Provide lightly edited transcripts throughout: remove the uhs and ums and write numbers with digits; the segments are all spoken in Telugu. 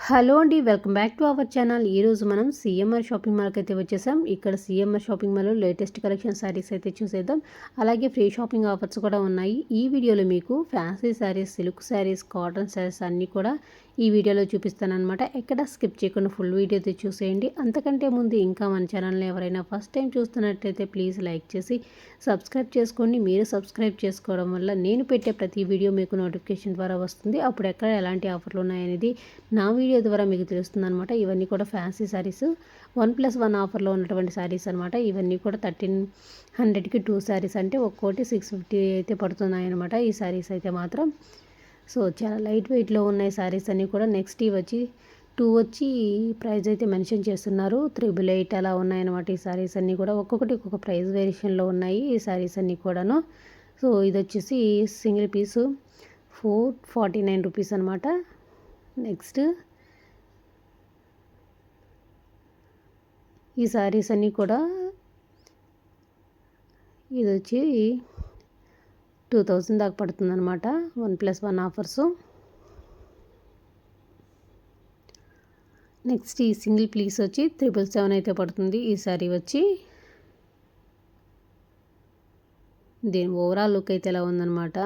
హలో అండి, welcome back to our channel. ఈరోజు మనం సిఎంఆర్ షాపింగ్ మాల్కి అయితే వచ్చేసాం. ఇక్కడ సిఎంఆర్ షాపింగ్ మాల్లో లేటెస్ట్ కలెక్షన్ శారీస్ అయితే చూసేద్దాం. అలాగే ఫ్రీ షాపింగ్ ఆఫర్స్ కూడా ఉన్నాయి. ఈ వీడియోలో మీకు fancy saris, silk saris, cotton saris అన్నీ కూడా ఈ వీడియోలో చూపిస్తానమాట. ఎక్కడ స్కిప్ చేయకుండా ఫుల్ వీడియో అయితే చూసేయండి. అంతకంటే ముందు ఇంకా మన ఛానల్ని ఎవరైనా ఫస్ట్ టైం చూస్తున్నట్లయితే ప్లీజ్ లైక్ చేసి సబ్స్క్రైబ్ చేసుకోండి. మీరు సబ్స్క్రైబ్ చేసుకోవడం వల్ల నేను పెట్టే ప్రతి వీడియో మీకు నోటిఫికేషన్ ద్వారా వస్తుంది. అప్పుడు ఎక్కడ ఎలాంటి ఆఫర్లు ఉన్నాయనేది నా వీడియో ద్వారా మీకు తెలుస్తుంది అనమాట. ఇవన్నీ కూడా ఫ్యాన్సీ శారీస్ 1+1 ఆఫర్లో ఉన్నటువంటి శారీస్ అనమాట. ఇవన్నీ కూడా 1300కి 2 శారీస్, అంటే ఒక్కోటి 650 అయితే పడుతున్నాయి అనమాట ఈ శారీస్ అయితే మాత్రం. సో చాలా లైట్ వెయిట్లో ఉన్నాయి శారీస్ అన్నీ కూడా. నెక్స్ట్ ఇవి వచ్చి 2 వచ్చి ప్రైస్ అయితే మెన్షన్ చేస్తున్నారు. 888 అలా ఉన్నాయన్నమాట ఈ శారీస్ అన్నీ కూడా. ఒక్కొక్కటి ఒక్కొక్క ప్రైస్ వేరియేషన్లో ఉన్నాయి ఈ శారీస్ అన్నీ కూడాను. సో ఇది వచ్చేసి సింగిల్ పీసు 449 రూపీస్ అనమాట. నెక్స్ట్ ఈ శారీస్ అన్నీ కూడా ఇది వచ్చి 2000 దాకా పడుతుందన్నమాట 1+1 ఆఫర్స్. నెక్స్ట్ ఈ సింగిల్ పీస్ వచ్చి 777 అయితే పడుతుంది ఈ శారీ వచ్చి. దీని ఓవరాల్ లుక్ అయితే ఎలా ఉందన్నమాట.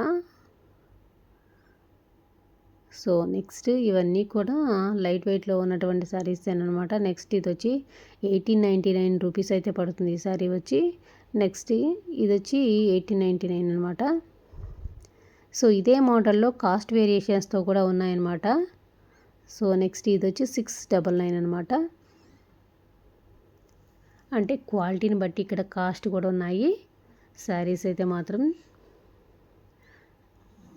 సో నెక్స్ట్ ఇవన్నీ కూడా లైట్ వెయిట్లో ఉన్నటువంటి శారీస్ అనమాట. నెక్స్ట్ ఇది వచ్చి 1899 రూపీస్ అయితే పడుతుంది ఈ శారీ వచ్చి. నెక్స్ట్ ఇది వచ్చి 1899 అనమాట. సో ఇదే మోడల్లో కాస్ట్ వేరియేషన్స్తో కూడా ఉన్నాయన్నమాట. సో నెక్స్ట్ ఇది వచ్చి 699 అనమాట. అంటే క్వాలిటీని బట్టి ఇక్కడ కాస్ట్ కూడా ఉన్నాయి శారీస్ అయితే మాత్రం.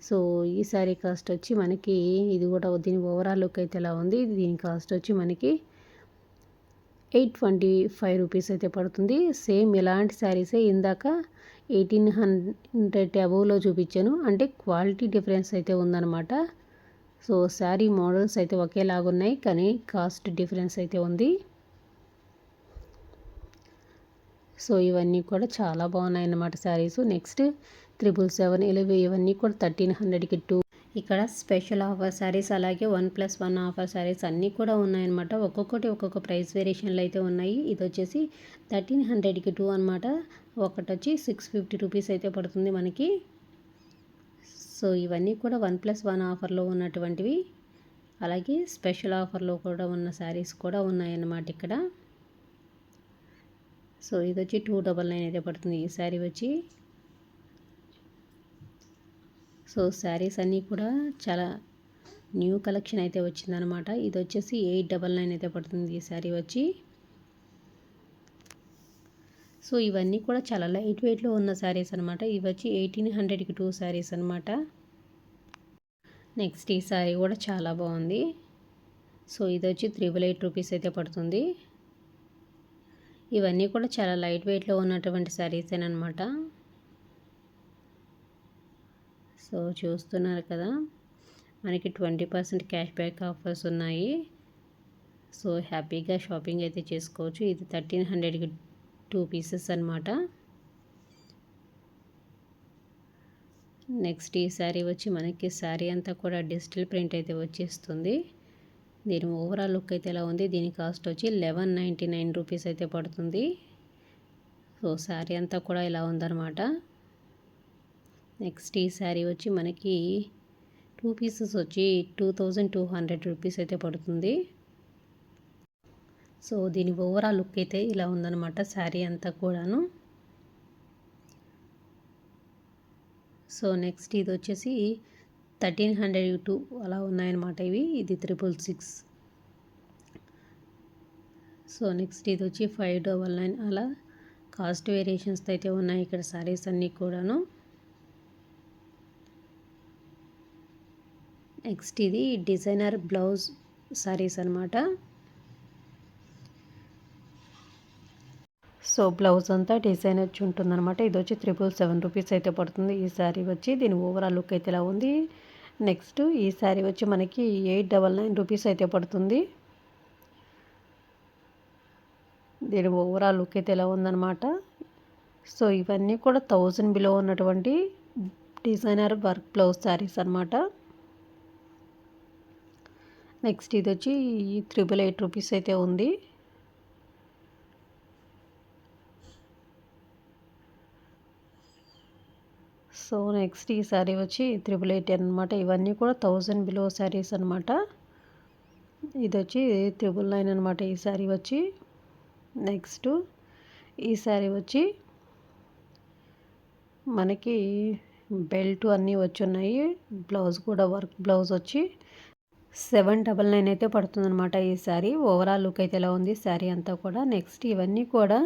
సో ఈ శారీ కాస్ట్ వచ్చి మనకి ఇది కూడా దీని ఓవరాల్ లుక్ అయితే ఎలా ఉంది. దీని కాస్ట్ వచ్చి మనకి 825 రూపీస్ అయితే పడుతుంది. సేమ్ ఇలాంటి శారీసే ఇందాక 1800 అబోవ్లో చూపించాను. అంటే క్వాలిటీ డిఫరెన్స్ అయితే ఉందన్నమాట. సో శారీ మోడల్స్ అయితే ఒకేలాగున్నాయి కానీ కాస్ట్ డిఫరెన్స్ అయితే ఉంది. సో ఇవన్నీ కూడా చాలా బాగున్నాయి అన్నమాట శారీస్. నెక్స్ట్ 777 ఇవన్నీ కూడా 1300కి 2. ఇక్కడ స్పెషల్ ఆఫర్ శారీస్ అలాగే 1+1 ఆఫర్ శారీస్ అన్నీ కూడా ఉన్నాయన్నమాట. ఒక్కొక్కటి ఒక్కొక్క ప్రైస్ వేరియేషన్లు అయితే ఉన్నాయి. ఇది వచ్చేసి 1300కి 2 అనమాట. ఒకటి వచ్చి 650 రూపీస్ అయితే పడుతుంది మనకి. సో ఇవన్నీ కూడా 1+1 ఆఫర్లో ఉన్నటువంటివి. అలాగే స్పెషల్ ఆఫర్లో కూడా ఉన్న శారీస్ కూడా ఉన్నాయన్నమాట ఇక్కడ. సో ఇది వచ్చి 299 అయితే పడుతుంది ఈ శారీ వచ్చి. సో శారీస్ అన్నీ కూడా చాలా న్యూ కలెక్షన్ అయితే వచ్చిందనమాట. ఇది వచ్చేసి 899 అయితే పడుతుంది ఈ శారీ వచ్చి. సో ఇవన్నీ కూడా చాలా లైట్ వెయిట్లో ఉన్న శారీస్ అనమాట. ఇవి వచ్చి 1800కి 2 శారీస్ అనమాట. నెక్స్ట్ ఈ శారీ కూడా చాలా బాగుంది. సో ఇది వచ్చి 388 రూపీస్ అయితే పడుతుంది. ఇవన్నీ కూడా చాలా లైట్ వెయిట్లో ఉన్నటువంటి శారీసేనమాట. సో చూస్తున్నారు కదా, మనకి 20% క్యాష్ బ్యాక్ ఆఫర్స్ ఉన్నాయి. సో హ్యాపీగా షాపింగ్ అయితే చేసుకోవచ్చు. ఇది 1300కి 2 పీసెస్ అనమాట. నెక్స్ట్ ఈ శారీ వచ్చి మనకి శారీ అంతా కూడా డిజిటల్ ప్రింట్ అయితే వచ్చేస్తుంది. దీని ఓవరాల్ లుక్ అయితే ఎలా ఉంది. దీని కాస్ట్ వచ్చి 1199 రూపీస్ అయితే పడుతుంది. సో శారీ అంతా కూడా ఇలా ఉందన్నమాట. నెక్స్ట్ ఈ శారీ వచ్చి మనకి 2 పీసెస్ వచ్చి 2200 రూపీస్ అయితే పడుతుంది. సో దీని ఓవరాల్ లుక్ అయితే ఇలా ఉందన్నమాట శారీ అంతా కూడాను. సో నెక్స్ట్ ఇది వచ్చేసి 1302 అలా ఉన్నాయన్నమాట ఇవి. ఇది 666. సో నెక్స్ట్ ఇది వచ్చి 599 అలా కాస్ట్ వేరియేషన్స్ అయితే ఉన్నాయి ఇక్కడ శారీస్ అన్నీ కూడాను. నెక్స్ట్ ఇది డిజైనర్ బ్లౌజ్ శారీస్ అనమాట. సో బ్లౌజ్ అంతా డిజైన్ వచ్చి ఉంటుందన్నమాట. ఇది వచ్చి 777 రూపీస్ అయితే పడుతుంది ఈ శారీ వచ్చి. దీని ఓవరాల్ లుక్ అయితే ఇలా ఉంది. నెక్స్ట్ ఈ శారీ వచ్చి మనకి 899 రూపీస్ అయితే పడుతుంది. దీని ఓవరాల్ లుక్ అయితే ఎలా ఉందన్నమాట. సో ఇవన్నీ కూడా 1000 బిలో ఉన్నటువంటి డిజైనర్ వర్క్ బ్లౌజ్ శారీస్ అనమాట. నెక్స్ట్ ఇది వచ్చి 888 రూపీస్ అయితే ఉంది. సో నెక్స్ట్ ఈ శారీ వచ్చి 888 అనమాట. ఇవన్నీ కూడా 1000 బిలో శారీస్ అనమాట. ఇది వచ్చి 999 అనమాట. ఈ శారీ వచ్చి నెక్స్ట్ ఈ శారీ వచ్చి మనకి బెల్ట్ అన్నీ వచ్చున్నాయి. బ్లౌజ్ కూడా వర్క్ బ్లౌజ్ వచ్చి 799 అయితే పడుతుందన్నమాట ఈ శారీ. ఓవరాల్ లుక్ అయితే ఎలా ఉంది శారీ అంతా కూడా. నెక్స్ట్ ఇవన్నీ కూడా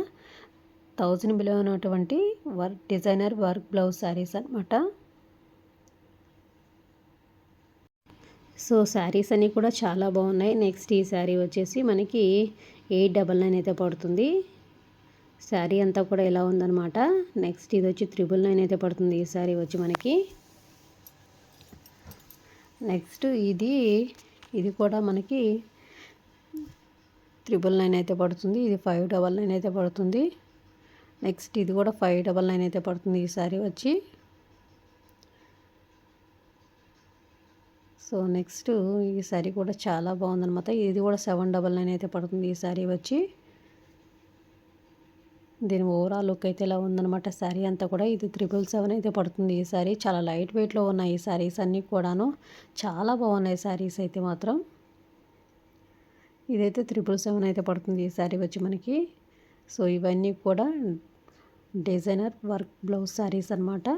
1000 బిలో ఉన్నటువంటి డిజైనర్ వర్క్ బ్లౌజ్ శారీస్ అనమాట. సో శారీస్ అన్నీ కూడా చాలా బాగున్నాయి. నెక్స్ట్ ఈ శారీ వచ్చేసి మనకి 899 అయితే పడుతుంది. శారీ అంతా కూడా ఎలా ఉందన్నమాట. నెక్స్ట్ ఇది వచ్చి 999 అయితే పడుతుంది ఈ శారీ వచ్చి మనకి. నెక్స్ట్ ఇది కూడా మనకి 999 అయితే పడుతుంది. ఇది 599 అయితే పడుతుంది. నెక్స్ట్ ఇది కూడా 599 అయితే పడుతుంది ఈ శారీ వచ్చి. సో నెక్స్ట్ ఈ శారీ కూడా చాలా బాగుందన్నమాట. ఇది కూడా 799 అయితే పడుతుంది ఈ శారీ వచ్చి. దీని ఓవరాల్ లుక్ అయితే ఇలా ఉందన్నమాట శారీ అంతా కూడా. ఇది 777 అయితే పడుతుంది ఈ శారీ. చాలా లైట్ వెయిట్లో ఉన్నాయి ఈ శారీస్ అన్నీ కూడాను. చాలా బాగున్నాయి శారీస్ అయితే మాత్రం. ఇదైతే 777 అయితే పడుతుంది ఈ శారీ వచ్చి మనకి. సో ఇవన్నీ కూడా డిజైనర్ వర్క్ బ్లౌజ్ శారీస్ అనమాట.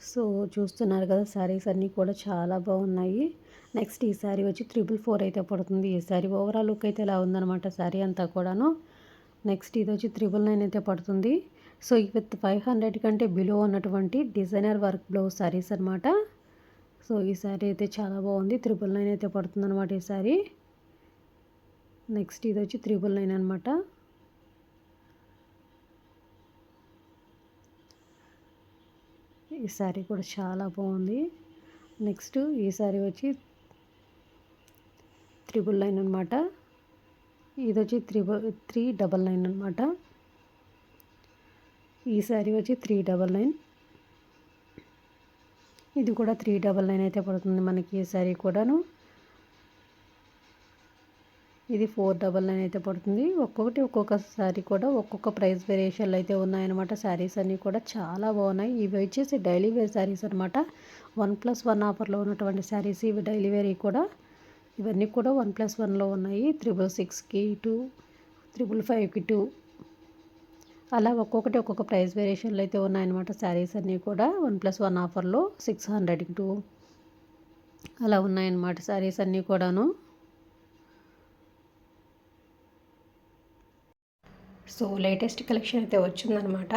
సో చూస్తున్నారు కదా శారీస్ అన్నీ కూడా చాలా బాగున్నాయి. నెక్స్ట్ ఈ శారీ వచ్చి 444 అయితే పడుతుంది ఈ శారీ. ఓవరాల్ లుక్ అయితే ఇలా ఉందన్నమాట శారీ అంతా కూడాను. నెక్స్ట్ ఇది వచ్చి 999 అయితే పడుతుంది. సో విత్ 500 కంటే బిలో ఉన్నటువంటి డిజైనర్ వర్క్ బ్లౌజ్ శారీస్ అనమాట. సో ఈ శారీ అయితే చాలా బాగుంది. 999 అయితే పడుతుంది అనమాట ఈ శారీ. నెక్స్ట్ ఇది వచ్చి 999 అనమాట. ఈ శారీ కూడా చాలా బాగుంది. నెక్స్ట్ ఈ శారీ వచ్చి 999 అనమాట. ఇది వచ్చి 399 అనమాట. ఈ శారీ వచ్చి 399. ఇది కూడా 399 అయితే పడుతుంది మనకి ఈ శారీ కూడాను. ఇది 499 అయితే పడుతుంది. ఒక్కొక్క శారీ కూడా ఒక్కొక్క ప్రైస్ వేరియేషన్లు అయితే ఉన్నాయన్నమాట. శారీస్ అన్నీ కూడా చాలా బాగున్నాయి. ఇవి వచ్చేసి డైలీ వేర్ శారీస్ అనమాట. 1+1 ఆఫర్లో ఉన్నటువంటి శారీస్ ఇవి డైలీ వేర్ కూడా. ఇవన్నీ కూడా 1+1లో ఉన్నాయి. 666కి 2, 555కి 2 అలా ఒక్కొక్క ప్రైస్ వేరియేషన్లు అయితే ఉన్నాయన్నమాట. శారీస్ అన్నీ కూడా 1+1 ఆఫర్లో 600కి 2 అలా ఉన్నాయన్నమాట శారీస్ అన్నీ కూడాను. సో లేటెస్ట్ కలెక్షన్ అయితే వచ్చిందనమాట.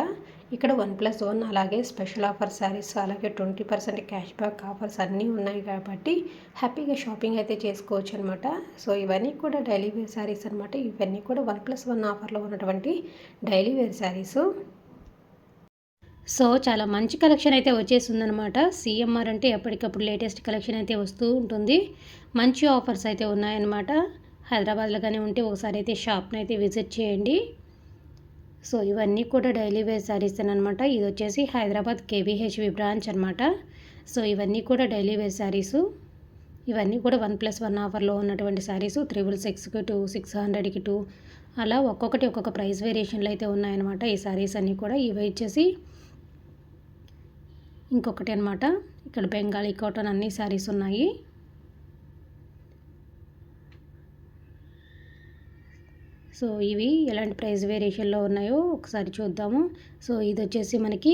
ఇక్కడ 1+1 అలాగే స్పెషల్ ఆఫర్ శారీస్ అలాగే 20% క్యాష్ బ్యాక్ ఆఫర్స్ అన్నీ ఉన్నాయి కాబట్టి హ్యాపీగా షాపింగ్ అయితే చేసుకోవచ్చు అనమాట. సో ఇవన్నీ కూడా డైలీ వేర్ శారీస్ అనమాట. ఇవన్నీ కూడా 1+1 ఆఫర్లో ఉన్నటువంటి డైలీ వేర్ శారీసు. సో చాలా మంచి కలెక్షన్ అయితే వచ్చేసిందనమాట. సిఎంఆర్ అంటే ఎప్పటికప్పుడు లేటెస్ట్ కలెక్షన్ అయితే వస్తూ ఉంటుంది. మంచి ఆఫర్స్ అయితే ఉన్నాయన్నమాట. హైదరాబాద్లో కానీ ఉంటే ఒకసారి అయితే షాప్ని అయితే విజిట్ చేయండి. సో ఇవన్నీ కూడా డైలీ వేర్ శారీస్ అనమాట. ఇది వచ్చేసి హైదరాబాద్ కేబీహెచ్వి బ్రాంచ్ అనమాట. సో ఇవన్నీ కూడా డైలీ వేర్ శారీసు. ఇవన్నీ కూడా 1+1 ఆఫర్లో ఉన్నటువంటి శారీసు. 666కి 2, 600కి 2 అలా ఒక్కొక్క ప్రైస్ వేరియేషన్లు అయితే ఉన్నాయన్నమాట ఈ శారీస్ అన్నీ కూడా. ఇవి వచ్చేసి ఇంకొకటి అనమాట. ఇక్కడ బెంగాలీ కాటన్ అన్ని శారీస్ ఉన్నాయి. సో ఇవి ఎలాంటి ప్రైస్ వేరియేషన్లో ఉన్నాయో ఒకసారి చూద్దాము. సో ఇది వచ్చేసి మనకి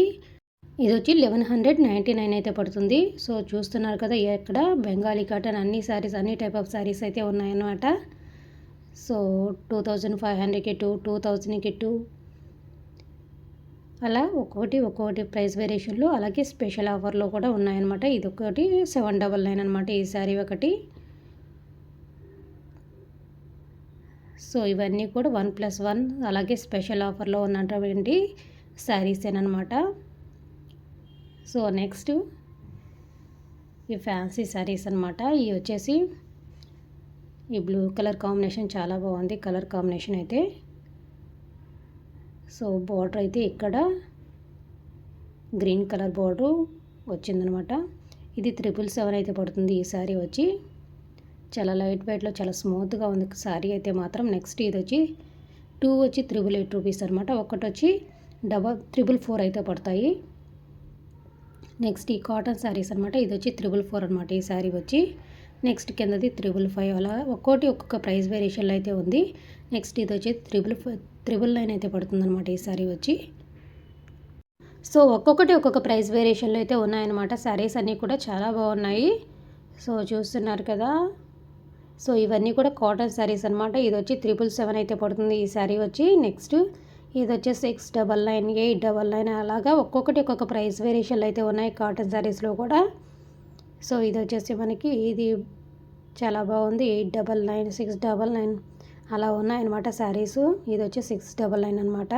1199 అయితే పడుతుంది. సో చూస్తున్నారు కదా ఇక్కడ బెంగాలీ కాటన్ అన్ని శారీస్ అన్ని టైప్ ఆఫ్ శారీస్ అయితే ఉన్నాయన్నమాట. సో 2500కి 2, 2000కి 2 అలా ఒక్కొక్కటి ప్రైస్ వేరియేషన్లు అలాగే స్పెషల్ ఆఫర్లో కూడా ఉన్నాయన్నమాట. ఇది ఒకటి 799 అనమాట ఈ శారీ ఒకటి. సో ఇవన్నీ కూడా 1+1 అలాగే స్పెషల్ ఆఫర్లో ఉన్నటువంటి శారీసేనమాట. సో నెక్స్ట్ ఈ ఫ్యాన్సీ శారీస్ అనమాట. ఇవి వచ్చేసి ఈ బ్లూ కలర్ కాంబినేషన్ చాలా బాగుంది కలర్ కాంబినేషన్ అయితే. సో బార్డర్ అయితే ఇక్కడ గ్రీన్ కలర్ బార్డర్ వచ్చిందనమాట. ఇది 777 అయితే పడుతుంది ఈ శారీ వచ్చి. చాలా లైట్ వెయిట్లో చాలా స్మూత్గా ఉంది శారీ అయితే మాత్రం. నెక్స్ట్ ఇది వచ్చి 2 వచ్చి 888 రూపీస్ అనమాట. ఒకటి వచ్చి 444 అయితే పడతాయి. నెక్స్ట్ ఈ కాటన్ శారీస్ అనమాట. ఇది వచ్చి 444 అనమాట ఈ శారీ వచ్చి. నెక్స్ట్ కిందది 555 అలా ఒక్కొక్క ప్రైస్ వేరియేషన్లో అయితే ఉంది. నెక్స్ట్ ఇది వచ్చి 999 అయితే పడుతుందన్నమాట ఈ శారీ వచ్చి. సో ఒక్కొక్క ప్రైస్ వేరియేషన్లో అయితే ఉన్నాయన్నమాట. శారీస్ అన్నీ కూడా చాలా బాగున్నాయి. సో చూస్తున్నారు కదా. సో ఇవన్నీ కూడా కాటన్ శారీస్ అనమాట. ఇది వచ్చి 777 అయితే పడుతుంది ఈ శారీ వచ్చి. నెక్స్ట్ ఇది వచ్చి 699, 899 అలాగా ఒక్కొక్క ప్రైస్ వేరియేషన్లు అయితే ఉన్నాయి కాటన్ శారీస్లో కూడా. సో ఇది వచ్చేసి మనకి ఇది చాలా బాగుంది. 899, 699 అలా ఉన్నాయన్నమాట శారీసు. ఇది వచ్చి 699 అనమాట.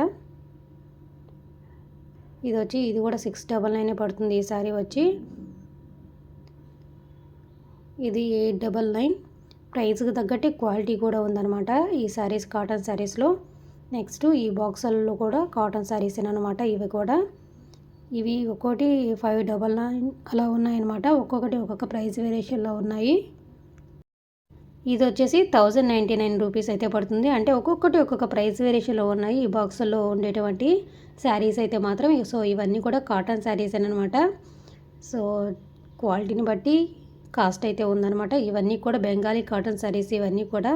ఇది కూడా 699 పడుతుంది ఈ శారీ వచ్చి. ఇది 899. ప్రైస్కి తగ్గట్టు క్వాలిటీ కూడా ఉందన్నమాట ఈ శారీస్, కాటన్ శారీస్లో. నెక్స్ట్ ఈ బాక్సులలో కూడా కాటన్ శారీస్ అనమాట. ఇవి ఒక్కోటి 599 అలా ఉన్నాయన్నమాట. ఒక్కొక్క ప్రైస్ వేరియేషన్లో ఉన్నాయి. ఇది వచ్చేసి 1099 రూపీస్ అయితే పడుతుంది. అంటే ఒక్కొక్క ప్రైస్ వేరియేషన్లో ఉన్నాయి ఈ బాక్సుల్లో ఉండేటువంటి శారీస్ అయితే మాత్రం. సో ఇవన్నీ కూడా కాటన్ శారీస్ అనమాట. సో క్వాలిటీని బట్టి కాస్ట్ అయితే ఉందన్నమాట. ఇవన్నీ కూడా బెంగాలీ కాటన్ శారీస్. ఇవన్నీ కూడా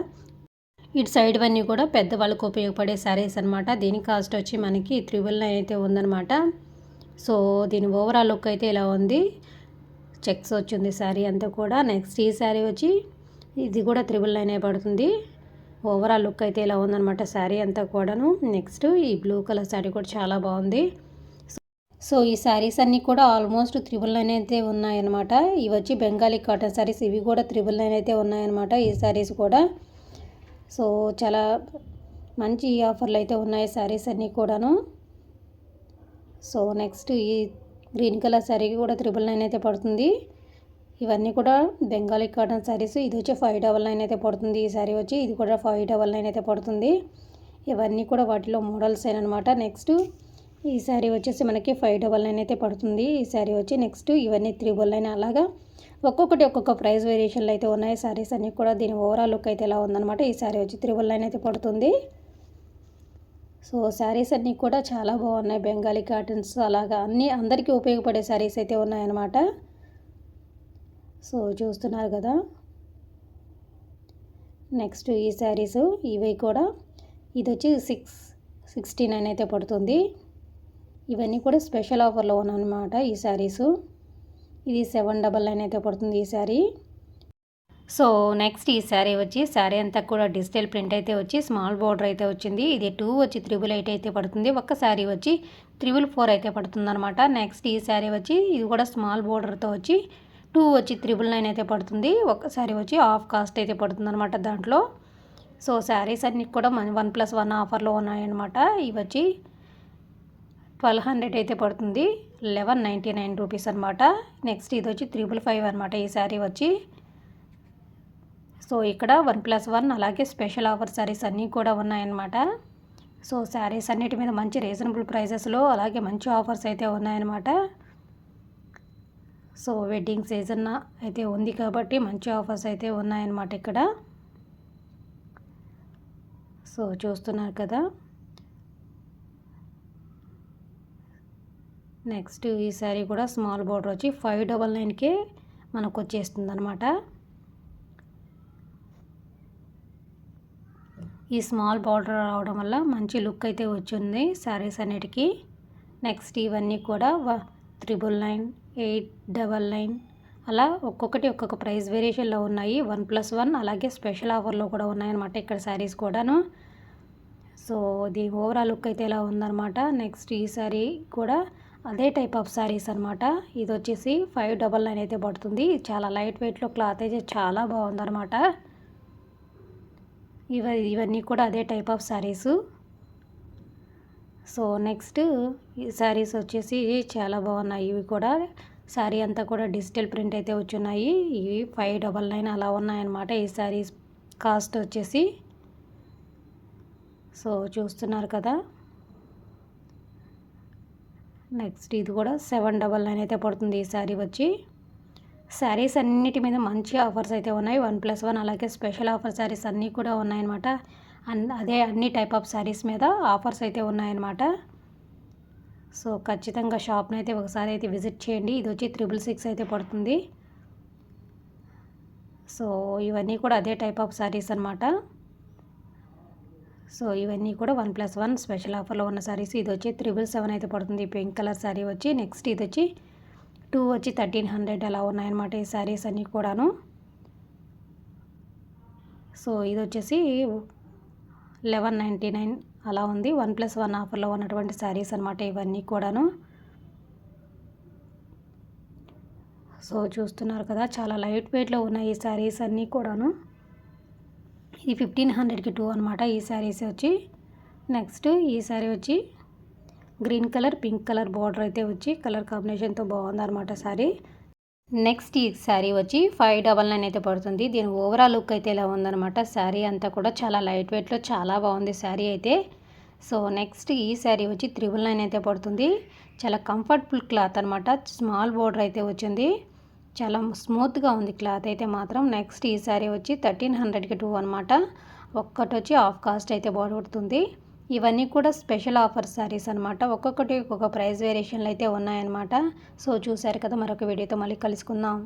ఇటు సైడ్ అన్నీ కూడా పెద్దవాళ్ళకు ఉపయోగపడే శారీస్ అనమాట. దీని కాస్ట్ వచ్చి మనకి 399 అయితే ఉందన్నమాట. సో దీని ఓవరాల్ లుక్ అయితే ఇలా ఉంది. చెక్స్ వచ్చింది శారీ అంతా కూడా. నెక్స్ట్ ఈ శారీ వచ్చి ఇది కూడా 399 పడుతుంది. ఓవరాల్ లుక్ అయితే ఇలా ఉందన్నమాట శారీ అంతా కూడాను. నెక్స్ట్ ఈ బ్లూ కలర్ శారీ కూడా చాలా బాగుంది. సో ఈ శారీస్ అన్నీ కూడా ఆల్మోస్ట్ 399 అయితే ఉన్నాయన్నమాట. ఇవి వచ్చి బెంగాలీ కాటన్ శారీస్. ఇవి కూడా 399 అయితే ఉన్నాయన్నమాట ఈ శారీస్ కూడా. సో చాలా మంచి ఆఫర్లు అయితే ఉన్నాయి శారీస్ అన్నీ కూడాను. సో నెక్స్ట్ ఈ గ్రీన్ కలర్ శారీకి కూడా 399 అయితే పడుతుంది. ఇవన్నీ కూడా బెంగాలీ కాటన్ శారీస్. ఇది వచ్చి 599 అయితే పడుతుంది ఈ శారీ వచ్చి. ఇది కూడా 599 అయితే పడుతుంది. ఇవన్నీ కూడా వాటిలో మోడల్స్ అనమాట. నెక్స్ట్ ఈ శారీ వచ్చేసి మనకి 599 అయితే పడుతుంది ఈ శారీ వచ్చి. నెక్స్ట్ ఇవన్నీ 399 అలాగా ఒక్కొక్క ప్రైస్ వేరియేషన్లు అయితే ఉన్నాయి శారీస్ అన్నీ కూడా. దీని ఓవరాల్ లుక్ అయితే ఎలా ఉందన్నమాట. ఈ శారీ వచ్చి 399 అయితే పడుతుంది. సో శారీస్ అన్నీ కూడా చాలా బాగున్నాయి. బెంగాలీ కాటన్స్ అలాగా అన్నీ అందరికీ ఉపయోగపడే శారీస్ అయితే ఉన్నాయన్నమాట. సో చూస్తున్నారు కదా. నెక్స్ట్ ఈ శారీస్ ఇవి కూడా ఇది వచ్చి 669 అయితే పడుతుంది. ఇవన్నీ కూడా స్పెషల్ ఆఫర్లో ఉన్నాయన్నమాట ఈ శారీసు. ఇది 799 అయితే పడుతుంది ఈ శారీ. సో నెక్స్ట్ ఈ శారీ వచ్చి శారీ అంతా కూడా డిజిటల్ ప్రింట్ అయితే వచ్చి స్మాల్ బార్డర్ అయితే వచ్చింది. ఇది 2 వచ్చి 888 అయితే పడుతుంది. ఒక్క శారీ వచ్చి 444 అయితే పడుతుంది అనమాట. నెక్స్ట్ ఈ శారీ వచ్చి ఇది కూడా స్మాల్ బార్డర్తో వచ్చి 2 వచ్చి 999 అయితే పడుతుంది. ఒక్క శారీ వచ్చి హాఫ్ కాస్ట్ అయితే పడుతుంది అనమాట దాంట్లో. సో శారీస్ అన్నీ కూడా 1+1 ఆఫర్లో ఉన్నాయన్నమాట. ఇవి వచ్చి 1200 అయితే పడుతుంది. 1199 రూపీస్ అనమాట. నెక్స్ట్ ఇది వచ్చి 555 అనమాట ఈ శారీ వచ్చి. సో ఇక్కడ 1+1 అలాగే స్పెషల్ ఆఫర్ శారీస్ అన్నీ కూడా ఉన్నాయన్నమాట. సో శారీస్ అన్నిటి మీద మంచి రీజనబుల్ ప్రైజెస్లో అలాగే మంచి ఆఫర్స్ అయితే ఉన్నాయన్నమాట. సో వెడ్డింగ్ సీజన్ అయితే ఉంది కాబట్టి మంచి ఆఫర్స్ అయితే ఉన్నాయన్నమాట ఇక్కడ. సో చూస్తున్నారు కదా. నెక్స్ట్ ఈ శారీ కూడా స్మాల్ బార్డర్ వచ్చి 599కే మనకు వచ్చేస్తుంది అనమాట. ఈ స్మాల్ బార్డర్ రావడం వల్ల మంచి లుక్ అయితే వచ్చింది శారీస్ అన్నిటికీ. నెక్స్ట్ ఇవన్నీ కూడా 999, 899 అలా ఒక్కొక్క ప్రైస్ వేరియేషన్లో ఉన్నాయి. 1+1 అలాగే స్పెషల్ ఆఫర్లో కూడా ఉన్నాయన్నమాట ఇక్కడ శారీస్ కూడాను. సో దీని ఓవరాల్ లుక్ అయితే ఇలా ఉందన్నమాట. నెక్స్ట్ ఈ శారీ కూడా అదే టైప్ ఆఫ్ శారీస్ అనమాట. ఇది వచ్చేసి 599 అయితే పడుతుంది. చాలా లైట్ వెయిట్లో క్లాత్ అయితే చాలా బాగుందన్నమాట. ఇవన్నీ కూడా అదే type of saris. So next ఈ శారీస్ వచ్చేసి చాలా బాగున్నాయి. ఇవి కూడా శారీ అంతా కూడా డిజిటల్ ప్రింట్ అయితే వచ్చున్నాయి. ఇవి 599 అలా ఉన్నాయన్నమాట ఈ శారీస్ కాస్ట్ వచ్చేసి. సో చూస్తున్నారు కదా. నెక్స్ట్ ఇది కూడా 799 అయితే పడుతుంది ఈ శారీ వచ్చి. శారీస్ అన్నిటి మీద మంచి ఆఫర్స్ అయితే ఉన్నాయి. 1+1 అలాగే స్పెషల్ ఆఫర్ శారీస్ అన్నీ కూడా ఉన్నాయన్నమాట. అదే అన్ని టైప్ ఆఫ్ శారీస్ మీద ఆఫర్స్ అయితే ఉన్నాయన్నమాట. సో ఖచ్చితంగా షాప్ని అయితే ఒకసారి అయితే విజిట్ చేయండి. ఇది వచ్చి 666 అయితే పడుతుంది. సో ఇవన్నీ కూడా అదే టైప్ ఆఫ్ శారీస్ అనమాట. సో ఇవన్నీ కూడా 1+1 స్పెషల్ ఆఫర్లో ఉన్న శారీస్. ఇది వచ్చి 777 అయితే పడుతుంది. పింక్ కలర్ శారీ వచ్చి. నెక్స్ట్ ఇది వచ్చి 2 వచ్చి 1300 అలా ఉన్నాయన్నమాట ఈ శారీస్ అన్నీ కూడాను. సో ఇది వచ్చేసి 1199 అలా ఉంది. 1+1 ఆఫర్లో ఉన్నటువంటి శారీస్ అనమాట ఇవన్నీ కూడాను. సో చూస్తున్నారు కదా, చాలా లైట్ వెయిట్లో ఉన్నాయి ఈ శారీస్ అన్నీ కూడాను. ఇది 1500కి 2 అనమాట ఈ శారీస్ వచ్చి. నెక్స్ట్ ఈ శారీ వచ్చి green colour pink colour border అయితే వచ్చి కలర్ కాంబినేషన్తో బాగుందన్నమాట శారీ. నెక్స్ట్ ఈ శారీ వచ్చి 599 అయితే పడుతుంది. దీని ఓవరాల్ లుక్ అయితే ఇలా ఉందన్నమాట. శారీ అంతా కూడా చాలా లైట్ వెయిట్లో చాలా బాగుంది శారీ అయితే. సో నెక్స్ట్ ఈ శారీ వచ్చి 999 అయితే పడుతుంది. చాలా కంఫర్టబుల్ క్లాత్ అనమాట. స్మాల్ బోర్డర్ అయితే వచ్చింది. చాలా స్మూత్గా ఉంది క్లాత్ అయితే మాత్రం. నెక్స్ట్ ఈ శారీ వచ్చి 1300కి 2 అనమాట. ఒక్కటి వచ్చి హాఫ్ కాస్ట్ అయితే పడుతుంది. ఇవన్నీ కూడా స్పెషల్ ఆఫర్ శారీస్ అనమాట. ఒక్కొక్కటి ఒక్కొక్క ప్రైస్ వేరియేషన్లు అయితే ఉన్నాయన్నమాట. సో చూసారు కదా, మరొక వీడియోతో మళ్ళీ కలుసుకుందాం.